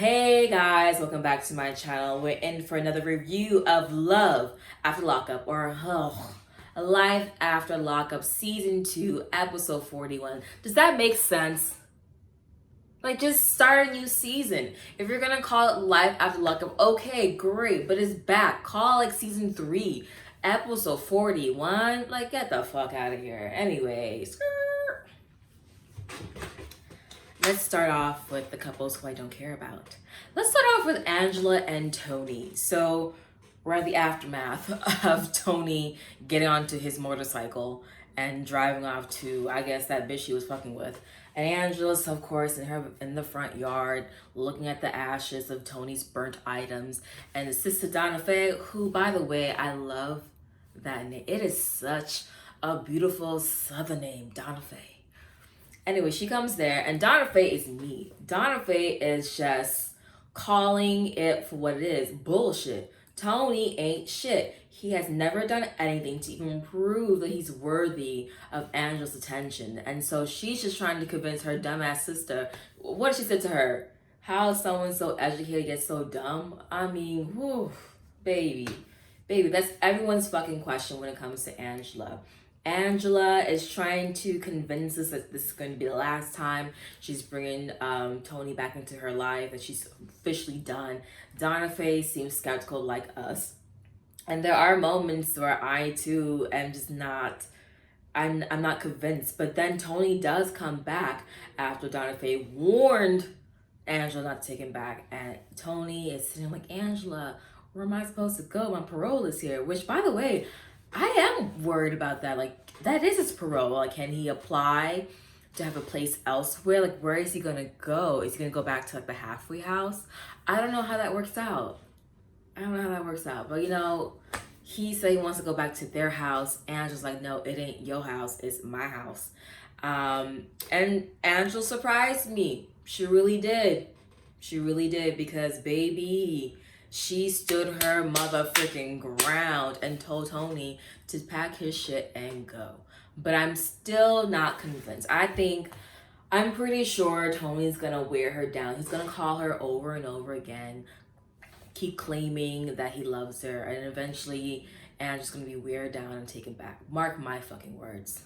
Hey guys, welcome back to my channel. We're in for another review of Love After Lockup, or Life After Lockup Season 2, Episode 41. Does that make sense? Like, just start a new season. If you're gonna call it Life After Lockup, okay, great, but it's back. Call it like Season 3, Episode 41. Like, get the fuck out of here. Anyways, let's start off with the couples who I don't care about. Let's start off with Angela and Tony. So we're at the aftermath of Tony getting onto his motorcycle and driving off to, I guess, that bitch he was fucking with. And Angela's, of course, in the front yard, looking at the ashes of Tony's burnt items. And the sister Donna Faye, who, by the way, I love that name. It is such a beautiful southern name, Donna Faye. Anyway, she comes there, and Donna Faye is me. Donna Faye is just calling it for what it is. Bullshit. Tony ain't shit. He has never done anything to even prove that he's worthy of Angela's attention. And so she's just trying to convince her dumbass sister. What did she say to her? How someone so educated gets so dumb? I mean, whew, baby. Baby, that's everyone's fucking question when it comes to Angela. Angela is trying to convince us that this is going to be the last time she's bringing Tony back into her life, that she's officially done. Donna Faye seems skeptical like us. And there are moments where I too am just not, I'm not convinced. But then Tony does come back after Donna Faye warned Angela not to take him back. And Tony is sitting like, Angela, where am I supposed to go? My parole is here. Which, by the way, I am worried about that. Like, that is his parole. Like, can he apply to have a place elsewhere? Like, where is he gonna go? Is he gonna go back to like the halfway house? I don't know how that works out. But you know, he said he wants to go back to their house. Angela's like, no, it ain't your house, it's my house. And Angela surprised me. She really did. Because baby, she stood her mother freaking ground and told Tony to pack his shit and go. But I'm still not convinced. I'm pretty sure Tony's gonna wear her down. He's gonna call her over and over again, keep claiming that he loves her, and eventually Angela's gonna be weird down and taken back. Mark my fucking words.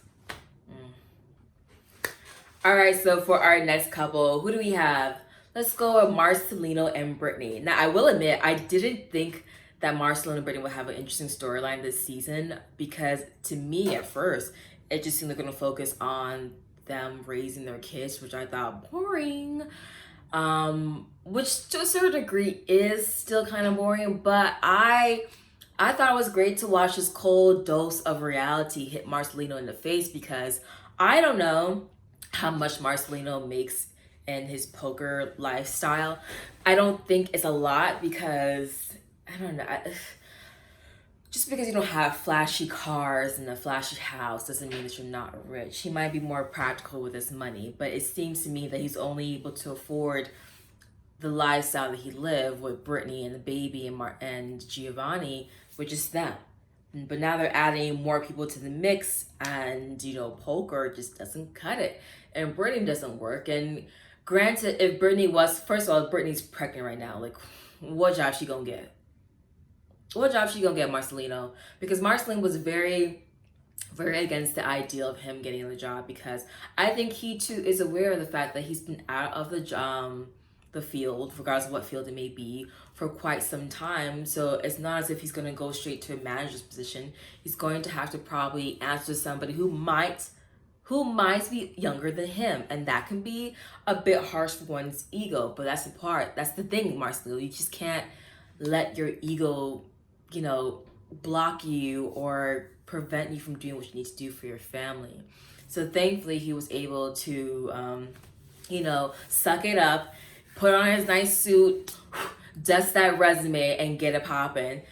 All right, so for our next couple, who do we have? Let's go with Marcelino and Brittany. Now, I will admit, I didn't think that Marcelino and Brittany would have an interesting storyline this season, because to me, at first, it just seemed like they're going to focus on them raising their kids, which I thought boring. Which to a certain degree is still kind of boring, but I thought it was great to watch this cold dose of reality hit Marcelino in the face, because I don't know how much Marcelino makes in his poker lifestyle. I don't think it's a lot, because I don't know, just because you don't have flashy cars and a flashy house doesn't mean that you're not rich. He might be more practical with his money, but it seems to me that he's only able to afford the lifestyle that he lived with Brittany and the baby and Giovanni, which is them. But now they're adding more people to the mix, and you know, poker just doesn't cut it, and Brittany doesn't work. And granted, if Brittany was, first of all, Brittany's pregnant right now. Like, what job she gonna get? What job she gonna get, Marcelino? Because Marcelino was very, very against the idea of him getting the job, because I think he too is aware of the fact that he's been out of the field, regardless of what field it may be, for quite some time. So it's not as if he's gonna go straight to a manager's position. He's going to have to probably answer to somebody who might be younger than him, and that can be a bit harsh for one's ego. But that's the thing, Marcelino. You just can't let your ego, you know, block you or prevent you from doing what you need to do for your family. So thankfully, he was able to, you know, suck it up, put on his nice suit, dust that resume, and get it popping.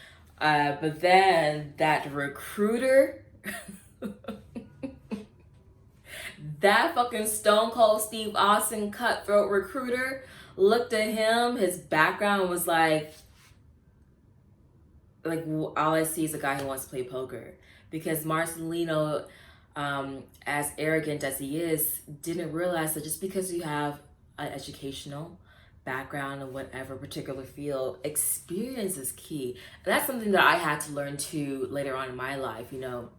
But then that recruiter. That fucking Stone Cold Steve Austin cutthroat recruiter looked at him. His background was like all I see is a guy who wants to play poker. Because Marcelino, as arrogant as he is, didn't realize that just because you have an educational background in whatever particular field, experience is key. And that's something that I had to learn too later on in my life, you know,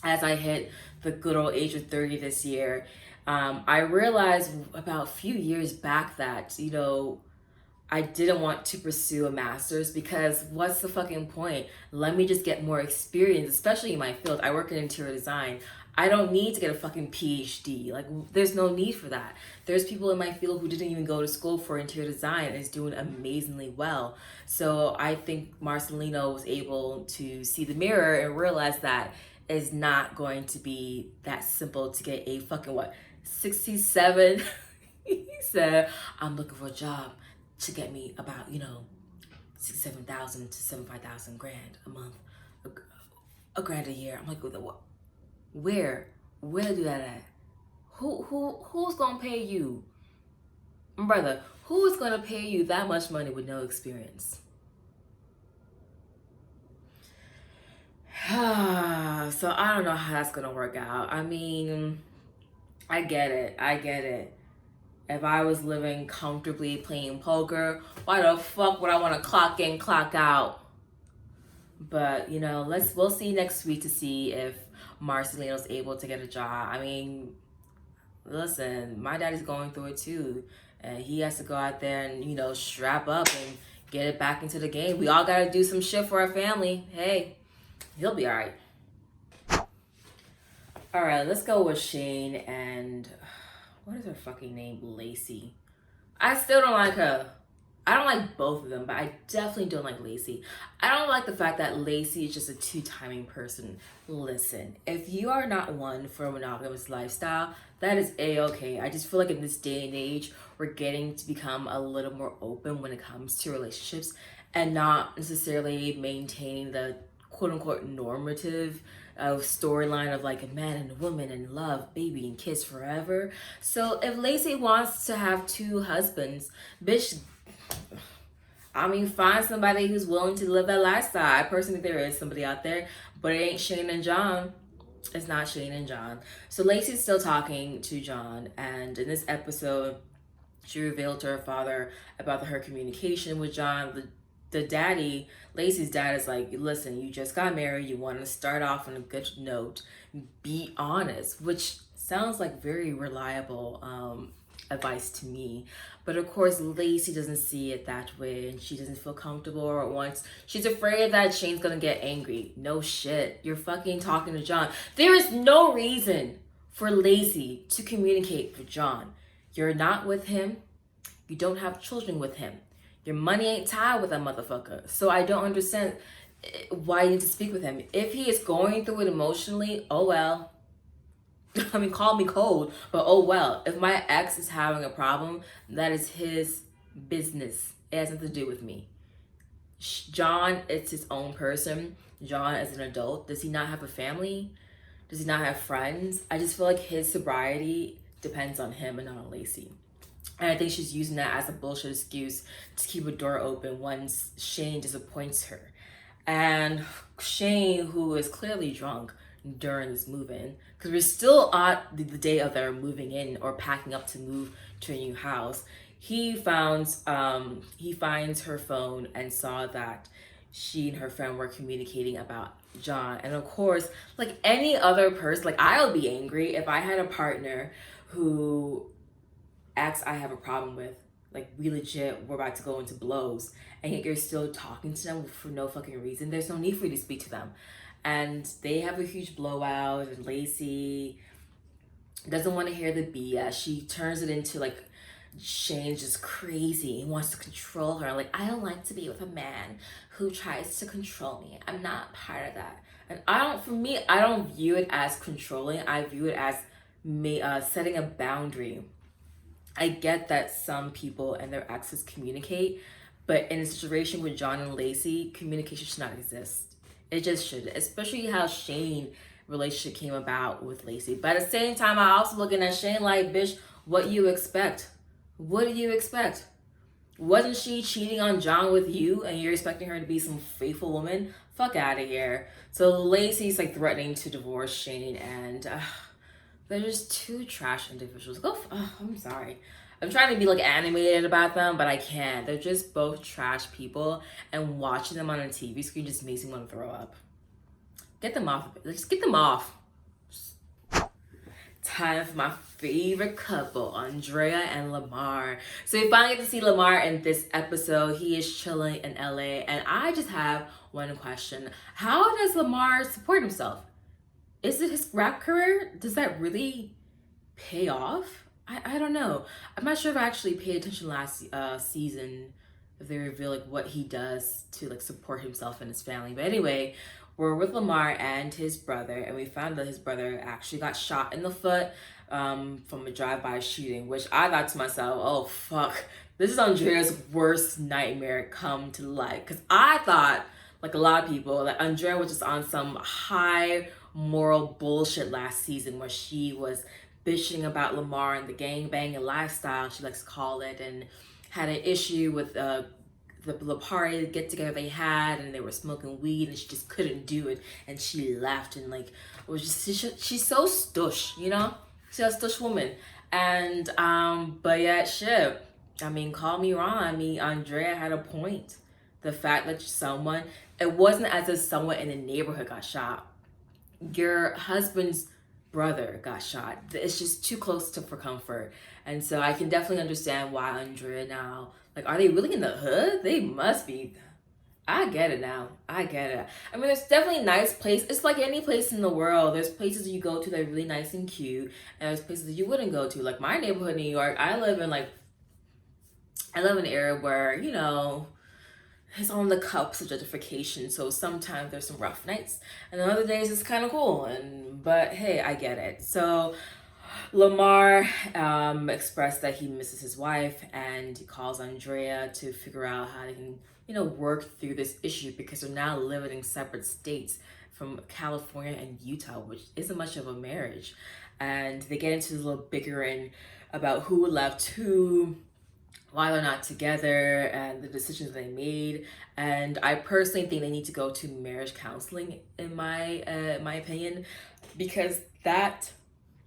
as I hit the good old age of 30 this year. I realized about a few years back that, you know, I didn't want to pursue a master's because what's the fucking point? Let me just get more experience, especially in my field. I work in interior design. I don't need to get a fucking PhD. Like, there's no need for that. There's people in my field who didn't even go to school for interior design and is doing amazingly well. So I think Marcelino was able to see the mirror and realize that it's not going to be that simple to get a fucking, what, 67? He said, I'm looking for a job to get me about, you know, 67,000 to 75,000 grand a month, a grand a year. I'm like, what? Where do that at? Who's gonna pay you, brother? Who is gonna pay you that much money with no experience? So I don't know how that's gonna work out. I mean, I get it. If I was living comfortably playing poker, why the fuck would I want to clock in, clock out? But, you know, we'll see next week to see if Marcelino's able to get a job. I mean, listen, my daddy's going through it too. And he has to go out there and, you know, strap up and get it back into the game. We all got to do some shit for our family. Hey, he'll be all right. All right, let's go with Shane and... what is her fucking name? Lacey. I still don't like her. I don't like both of them, but I definitely don't like Lacey. I don't like the fact that Lacey is just a two-timing person. Listen, if you are not one for a monogamous lifestyle, that is A-okay. I just feel like in this day and age, we're getting to become a little more open when it comes to relationships and not necessarily maintaining the quote-unquote normative storyline of like a man and a woman and love, baby, and kiss forever. So if Lacey wants to have two husbands, bitch, I mean, find somebody who's willing to live that lifestyle. I personally think there is somebody out there, but it ain't Shane and John. It's not Shane and John. So Lacey's still talking to John, and in this episode, she revealed to her father about her communication with John. The daddy, Lacey's dad, is like, listen, you just got married. You want to start off on a good note. Be honest, which sounds like very reliable advice to me. But of course, Lacey doesn't see it that way, and she doesn't feel comfortable or wants. She's afraid that Shane's gonna get angry. No shit. You're fucking talking to John. There is no reason for Lacey to communicate with John. You're not with him. You don't have children with him. Your money ain't tied with that motherfucker. So I don't understand why you need to speak with him. If he is going through it emotionally, oh well. I mean, call me cold, but oh well. If my ex is having a problem, that is his business. It has nothing to do with me. John, it's his own person. John, as an adult, does he not have a family? Does he not have friends? I just feel like his sobriety depends on him and not on Lacey. And I think she's using that as a bullshit excuse to keep a door open once Shane disappoints her. And Shane, who is clearly drunk during this move-in, because we're still at the day of their moving in or packing up to move to a new house, he finds her phone and saw that she and her friend were communicating about John. And of course, like any other person, like I'll be angry if I had a partner who ex I have a problem with, like we legit, we're about to go into blows, and yet you're still talking to them for no fucking reason. There's no need for you to speak to them. And they have a huge blowout, and Lacey doesn't want to hear the BS. She turns it into like Shane's just crazy. He wants to control her. Like, I don't like to be with a man who tries to control me. I'm not part of that. And I don't view it as controlling. I view it as setting a boundary. I get that some people and their exes communicate, but in a situation with John and Lacey, communication should not exist. It just should, especially how Shane relationship came about with Lacey. But at the same time, I also looking at Shane like, bitch, what you expect? What do you expect? Wasn't she cheating on John with you and you're expecting her to be some faithful woman? Fuck out of here. So Lacey's like threatening to divorce Shane, and they're just two trash individuals. I'm sorry. I'm trying to be like animated about them, but I can't. They're just both trash people, and watching them on a TV screen just makes me want to throw up. Get them off. Just get them off. Time for my favorite couple, Andrea and Lamar. So we finally get to see Lamar in this episode. He is chilling in LA, and I just have one question. How does Lamar support himself? Is it his rap career? Does that really pay off? I don't know. I'm not sure if I actually paid attention last season, if they reveal like what he does to like support himself and his family. But anyway, we're with Lamar and his brother, and we found that his brother actually got shot in the foot from a drive-by shooting, which I thought to myself, oh fuck, this is Andrea's worst nightmare come to life. Because I thought, like a lot of people, that Andrea was just on some high moral bullshit last season where she was bitching about Lamar and the gangbanging lifestyle, she likes to call it, and had an issue with the party get together they had, and they were smoking weed, and she just couldn't do it, and she left, and like it was just she's so stush, you know, she's a stush woman, and but yeah, shit. I mean, call me wrong. I mean, Andrea had a point. The fact that it wasn't as if someone in the neighborhood got shot. Your husband's brother got shot. It's just too close for comfort. And so I can definitely understand why Andrea now, like, are they really in the hood? They must be. I get it now. I get it. I mean, there's definitely nice places. It's like any place in the world. There's places you go to that are really nice and cute, and there's places that you wouldn't go to. Like my neighborhood, New York, I live in an area where, you know, it's on the cups of gentrification, so sometimes there's some rough nights, and on other days it's kind of cool. But hey, I get it. So Lamar expressed that he misses his wife, and he calls Andrea to figure out how they can, you know, work through this issue, because they're now living in separate states from California and Utah, which isn't much of a marriage. And they get into a little bickering about who left who, why they're not together, and the decisions they made. And I personally think they need to go to marriage counseling, in my opinion, because that,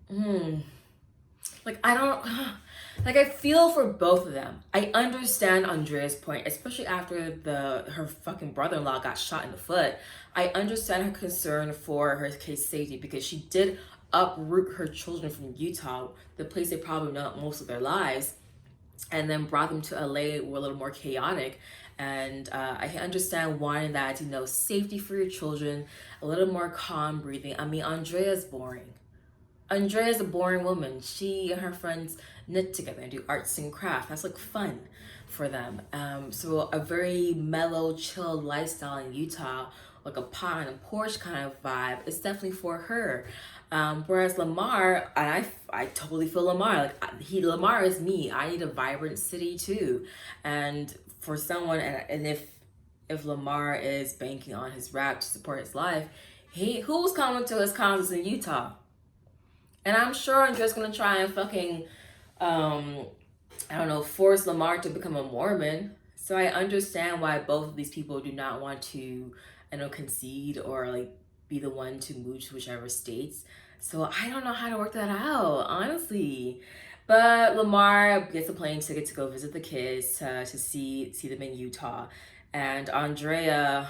I feel for both of them. I understand Andrea's point, especially after her fucking brother-in-law got shot in the foot. I understand her concern for her kid's safety, because she did uproot her children from Utah, the place they probably know most of their lives, and then brought them to LA, were a little more chaotic. And I can understand wanting that, you know, safety for your children, a little more calm breathing. I mean, Andrea's boring. Andrea's a boring woman. She and her friends knit together and do arts and crafts. That's like fun for them. So a very mellow, chill lifestyle in Utah, like a pot and a porch kind of vibe, is definitely for her. Whereas Lamar, and I totally feel Lamar. Lamar is me. I need a vibrant city too. And for someone, and if Lamar is banking on his rap to support his life, who's coming to his concerts in Utah? And I'm sure Andrea's gonna try and fucking, force Lamar to become a Mormon. So I understand why both of these people do not want to, concede or like be the one to move to whichever states. So I don't know how to work that out, honestly. But Lamar gets a plane ticket to go visit the kids, to see them in Utah. And Andrea,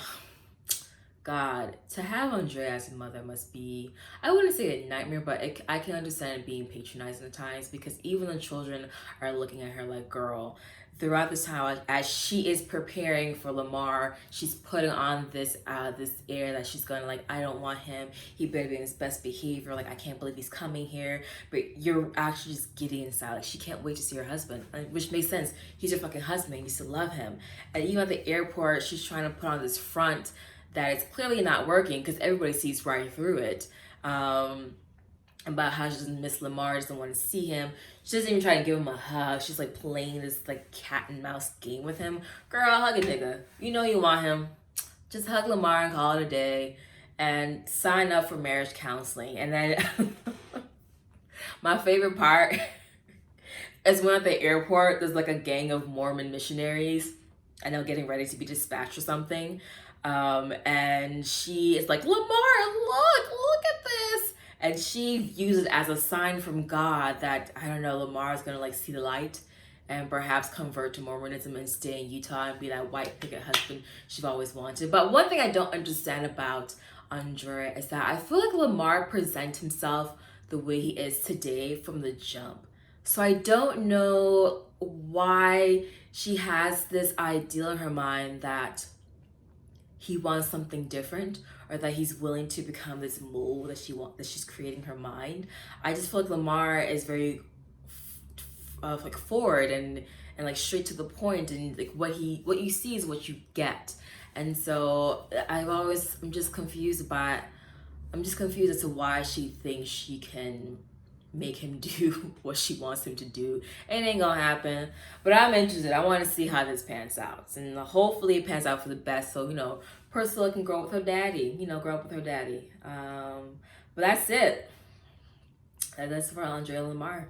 God, to have Andrea as a mother must be, I wouldn't say a nightmare, but I can understand it being patronizing at times, because even the children are looking at her like, girl, throughout this time, as she is preparing for Lamar, she's putting on this air that she's gonna, like, I don't want him, he better be in his best behavior, like, I can't believe he's coming here. But you're actually just giddy inside, like, she can't wait to see her husband, which makes sense. He's your fucking husband, you still love him. And even at the airport, she's trying to put on this front that it's clearly not working, because everybody sees right through it. About how she doesn't miss Lamar, doesn't want to see him. She doesn't even try to give him a hug. She's like playing this like cat and mouse game with him. Girl, hug a nigga. You know you want him. Just hug Lamar and call it a day, and sign up for marriage counseling. And then my favorite part is when at the airport there's like a gang of Mormon missionaries, and they're getting ready to be dispatched or something. And she is like, Lamar, look at this. And she uses it as a sign from God that, I don't know, Lamar is gonna like see the light. and perhaps convert to Mormonism and stay in Utah and be that white picket husband she's always wanted. But one thing I don't understand about Andrea is that I feel like Lamar presents himself the way he is today from the jump. So I don't know why she has this ideal in her mind that he wants something different, or that he's willing to become this mold that she's creating in her mind. I just feel like Lamar is very like forward and like straight to the point, and like what you see is what you get. And so I'm just confused as to why she thinks she can make him do what she wants him to do. It ain't gonna happen. But I'm interested. I want to see how this pans out, and hopefully it pans out for the best. So Priscilla can grow up with her daddy. Grow up with her daddy. But that's it. That's for Andrea Lamar.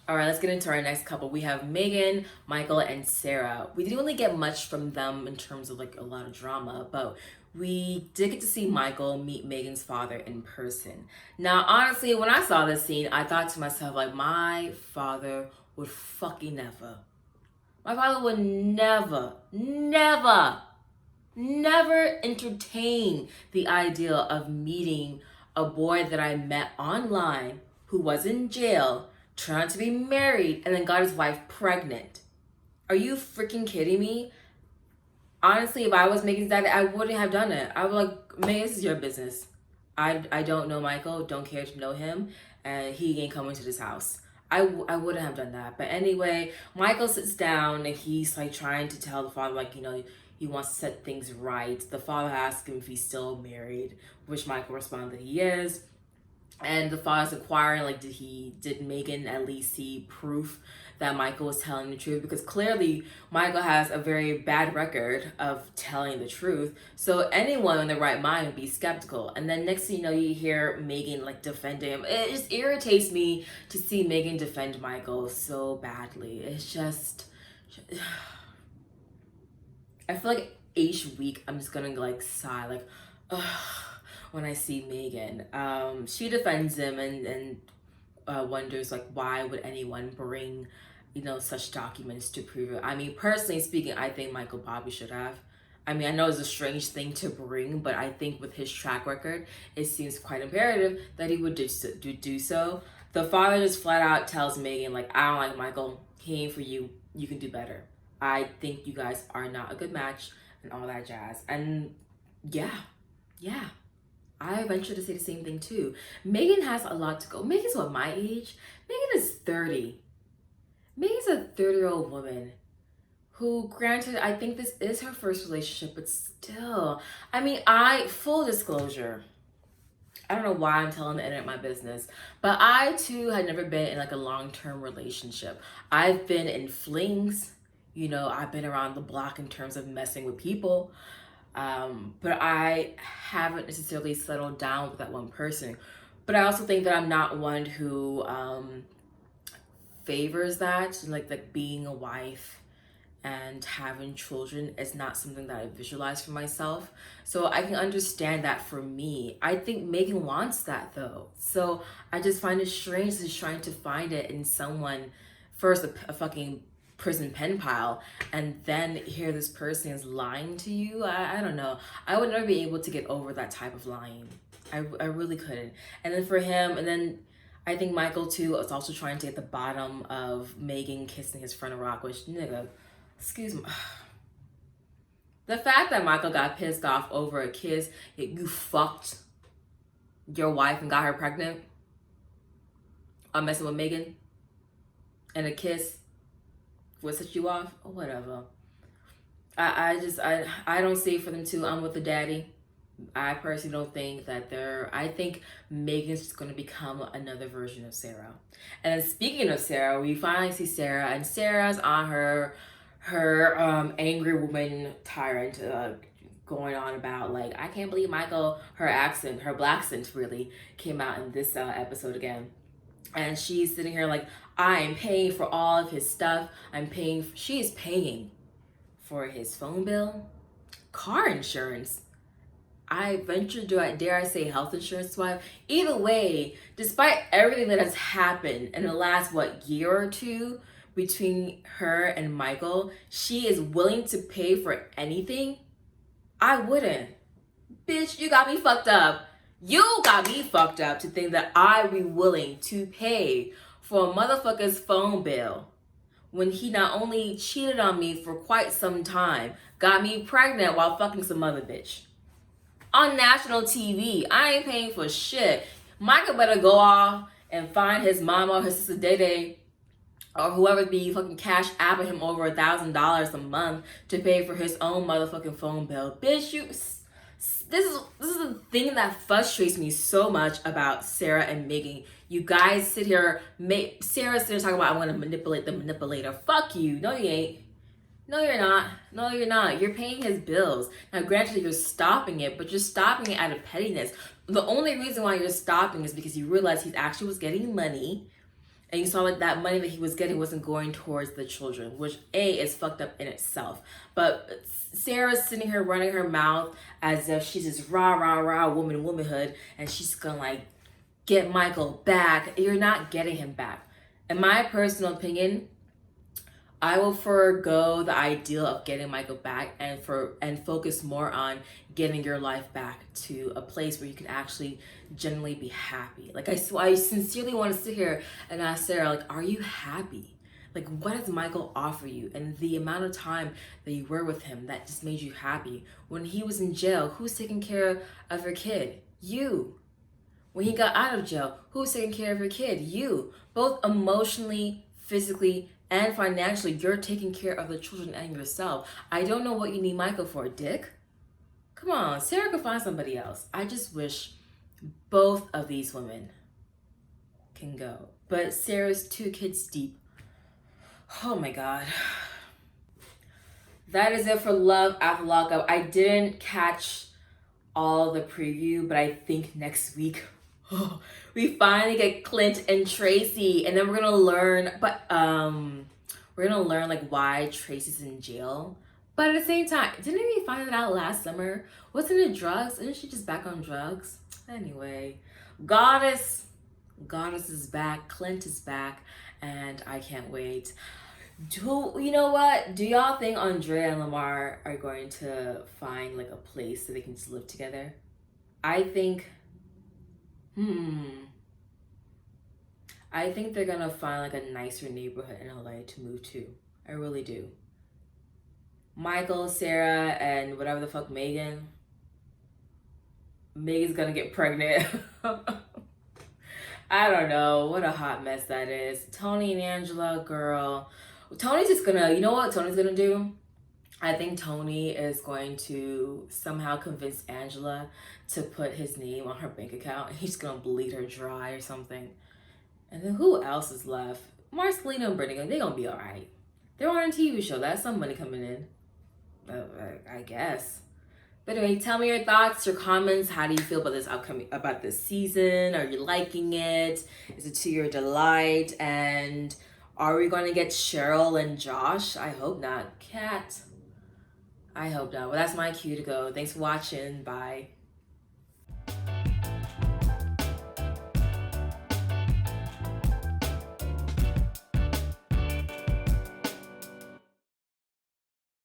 All right, let's get into our next couple. We have Megan, Michael, and Sarah. We didn't really get much from them in terms of like a lot of drama, but we did get to see Michael meet Megan's father in person. Now, honestly, when I saw this scene, I thought to myself, like, my father would fucking never. My father would never entertain the idea of meeting a boy that I met online who was in jail, trying to be married, and then got his wife pregnant. Are you freaking kidding me? Honestly, if I was Megan's dad, I wouldn't have done it. I would like, Megan, this is your business. I don't know Michael, don't care to know him, and he ain't coming to this house. I wouldn't have done that. But anyway, Michael sits down and he's like trying to tell the father, like, he wants to set things right. The father asks him if he's still married, which Michael responded that he is. And the father's inquiring, like, did Megan at least see proof that Michael was telling the truth? Because clearly Michael has a very bad record of telling the truth. So anyone in their right mind would be skeptical. And then next thing you know, you hear Megan like defend him. It just irritates me to see Megan defend Michael so badly. It's just, I feel like each week I'm just gonna like sigh, like, ugh, when I see Megan. She defends him and wonders like, why would anyone bring such documents to prove it? I mean, personally speaking, I think Michael probably should have. I mean, I know it's a strange thing to bring, but I think with his track record, it seems quite imperative that he would do so. The father just flat out tells Megan, like, I don't like Michael. He ain't for you. You can do better. I think you guys are not a good match and all that jazz. And yeah. I venture to say the same thing too. Megan has a lot to go. Megan's what, my age? Megan is 30. Megan's a 30-year-old woman who, granted, I think this is her first relationship, but still, I mean, full disclosure, I don't know why I'm telling the internet my business, but I too had never been in like a long-term relationship. I've been in flings, I've been around the block in terms of messing with people. But I haven't necessarily settled down with that one person. But I also think that I'm not one who favors that, like being a wife and having children is not something that I visualize for myself. So I can understand that for me. I think Megan wants that though. So I just find it strange that she's trying to find it in someone, first a fucking prison pen pal, and then hear this person is lying to you. I don't know. I would never be able to get over that type of lying. I really couldn't. And then for him, and then I think Michael too is also trying to get the bottom of Megan kissing his friend Rock, which, nigga, excuse me. The fact that Michael got pissed off over a kiss, yet you fucked your wife and got her pregnant, I'm messing with Megan, and a kiss would set you off, or whatever. I don't see it for them too. I'm with the daddy. I personally don't think that I think Megan's just going to become another version of Sarah. And then speaking of Sarah, we finally see Sarah, and Sarah's on her angry woman tyrant, going on about like, I can't believe Michael, her black accent really came out in this episode again. And she's sitting here like, I'm paying for all of his stuff. She is paying for his phone bill, car insurance. I venture, dare I say health insurance wife? Either way, despite everything that has happened in the last, year or two between her and Michael, she is willing to pay for anything, I wouldn't. Bitch, you got me fucked up. You got me fucked up to think that I'd be willing to pay for a motherfucker's phone bill when he not only cheated on me for quite some time, got me pregnant while fucking some other bitch. On national TV, I ain't paying for shit. Michael better go off and find his mama or his sister Day or whoever be fucking cash apping him over $1,000 a month to pay for his own motherfucking phone bill. Bitch, this is the thing that frustrates me so much about Sarah and Megan. You guys sit here, Sarah's sitting talking about I want to manipulate the manipulator. Fuck you. No, you ain't. No, you're not. No, you're not. You're paying his bills. Now, granted, you're stopping it, but you're stopping it out of pettiness. The only reason why you're stopping is because you realize he actually was getting money, and you saw like that money that he was getting wasn't going towards the children, which is fucked up in itself. But Sarah's sitting here running her mouth as if she's this rah womanhood, and she's gonna like get Michael back. You're not getting him back. In my personal opinion, I will forego the ideal of getting Michael back and focus more on getting your life back to a place where you can actually genuinely be happy. Like I sincerely want to sit here and ask Sarah, like, are you happy? Like, what does Michael offer you? And the amount of time that you were with him that just made you happy. When he was in jail, who's taking care of your kid? You. When he got out of jail, who's taking care of your kid? You. Both emotionally, physically, and financially, you're taking care of the children and yourself. I don't know what you need Michael for, dick. Come on, Sarah could find somebody else. I just wish both of these women can go. But Sarah's 2 kids deep. Oh my God. That is it for Love After Lockup. I didn't catch all the preview, but I think next week we finally get Clint and Tracy, and then we're gonna learn, like why Tracy's in jail. But at the same time, didn't we find it out last summer? Wasn't it drugs? Isn't she just back on drugs? Anyway, Goddess is back. Clint is back, and I can't wait. You know what? Do y'all think Andrea and Lamar are going to find like a place so they can just live together? I think I think they're gonna find like a nicer neighborhood in LA to move to. I really do. Michael, Sarah, and whatever the fuck Megan's gonna get pregnant. I don't know. What a hot mess that is. Tony and Angela, girl. Tony's just gonna, you know what Tony's gonna do? I think Tony is going to somehow convince Angela to put his name on her bank account. He's gonna bleed her dry or something. And then who else is left? Marcelina and Brittany, they're gonna be all right. They're on a TV show. That's some money coming in. I guess. But anyway, tell me your thoughts, your comments. How do you feel about this season? Are you liking it? Is it to your delight? And are we going to get Cheryl and Josh? I hope not. Kat. I hope not. Well, that's my cue to go. Thanks for watching. Bye.